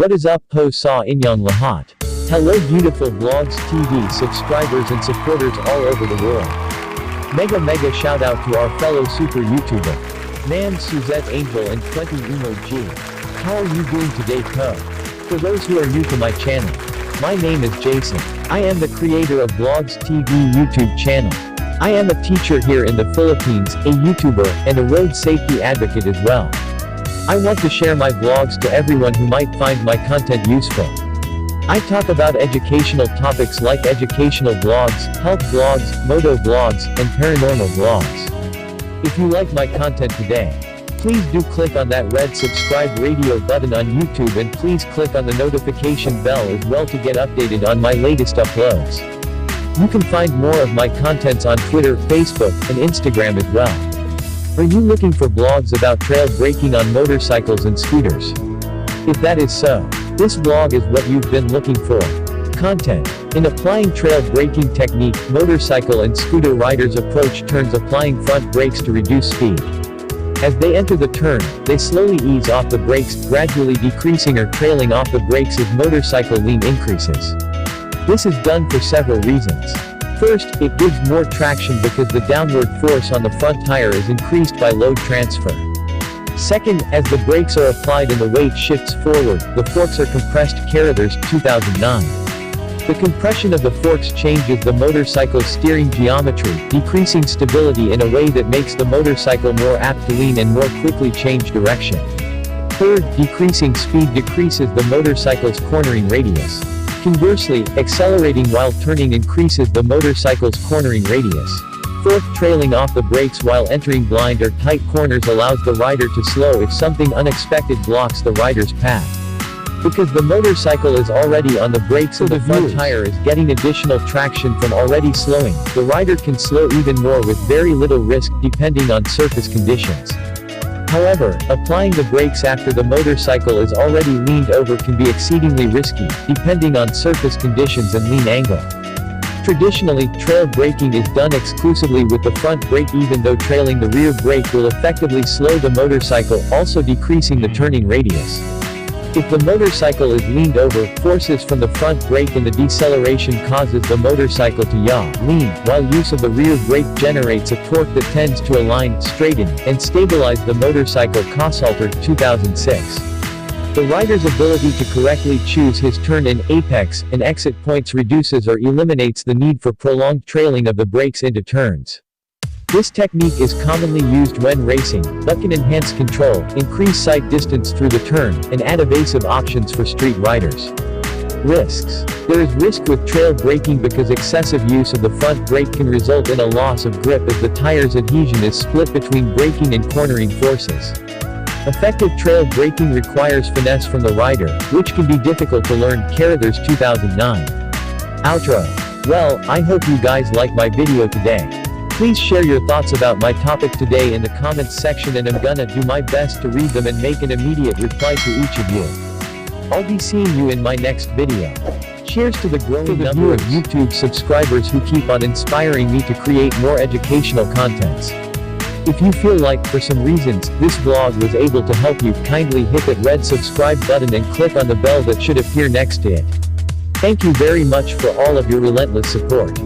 What is up, Po Sa Inyong Lahat? Hello beautiful Vlogs TV subscribers and supporters all over the world. Mega shout out to our fellow super YouTuber, Nan Suzette Angel and 20 Emo G. How are you doing today, Po? For those who are new to my channel, my name is Jason. I am the creator of Vlogs TV YouTube channel. I am a teacher here in the Philippines, a YouTuber, and a road safety advocate as well. I want to share my vlogs to everyone who might find my content useful. I talk about educational topics like educational vlogs, health vlogs, moto vlogs, and paranormal vlogs. If you like my content today, please do click on that red subscribe radio button on YouTube and please click on the notification bell as well to get updated on my latest uploads. You can find more of my contents on Twitter, Facebook, and Instagram as well. Are you looking for blogs about trail braking on motorcycles and scooters? If that is so, this vlog is what you've been looking for. Content. In applying trail braking technique, motorcycle and scooter riders approach turns applying front brakes to reduce speed. As they enter the turn, they slowly ease off the brakes, gradually decreasing or trailing off the brakes as motorcycle lean increases. This is done for several reasons. First, it gives more traction because the downward force on the front tire is increased by load transfer. Second, as the brakes are applied and the weight shifts forward, the forks are compressed. Carruthers, 2009. The compression of the forks changes the motorcycle's steering geometry, decreasing stability in a way that makes the motorcycle more apt to lean and more quickly change direction. Third, decreasing speed decreases the motorcycle's cornering radius. Conversely, accelerating while turning increases the motorcycle's cornering radius. Fourth, trailing off the brakes while entering blind or tight corners allows the rider to slow if something unexpected blocks the rider's path. Because the motorcycle is already on the brakes and the front tire is getting additional traction from already slowing, the rider can slow even more with very little risk, depending on surface conditions. However, applying the brakes after the motorcycle is already leaned over can be exceedingly risky, depending on surface conditions and lean angle. Traditionally, trail braking is done exclusively with the front brake even though trailing the rear brake will effectively slow the motorcycle, also decreasing the turning radius. If the motorcycle is leaned over, forces from the front brake and the deceleration causes the motorcycle to yaw, lean, while use of the rear brake generates a torque that tends to align, straighten, and stabilize the motorcycle. Cossalter, 2006. The rider's ability to correctly choose his turn and apex and exit points reduces or eliminates the need for prolonged trailing of the brakes into turns. This technique is commonly used when racing, but can enhance control, increase sight distance through the turn, and add evasive options for street riders. Risks. There is risk with trail braking because excessive use of the front brake can result in a loss of grip as the tire's adhesion is split between braking and cornering forces. Effective trail braking requires finesse from the rider, which can be difficult to learn. Carruthers, 2009. Outro. Well, I hope you guys like my video today. Please share your thoughts about my topic today in the comments section and I'm gonna do my best to read them and make an immediate reply to each of you. I'll be seeing you in my next video. Cheers to the growing number of YouTube subscribers who keep on inspiring me to create more educational contents. If you feel like, for some reasons, this vlog was able to help you, kindly hit that red subscribe button and click on the bell that should appear next to it. Thank you very much for all of your relentless support.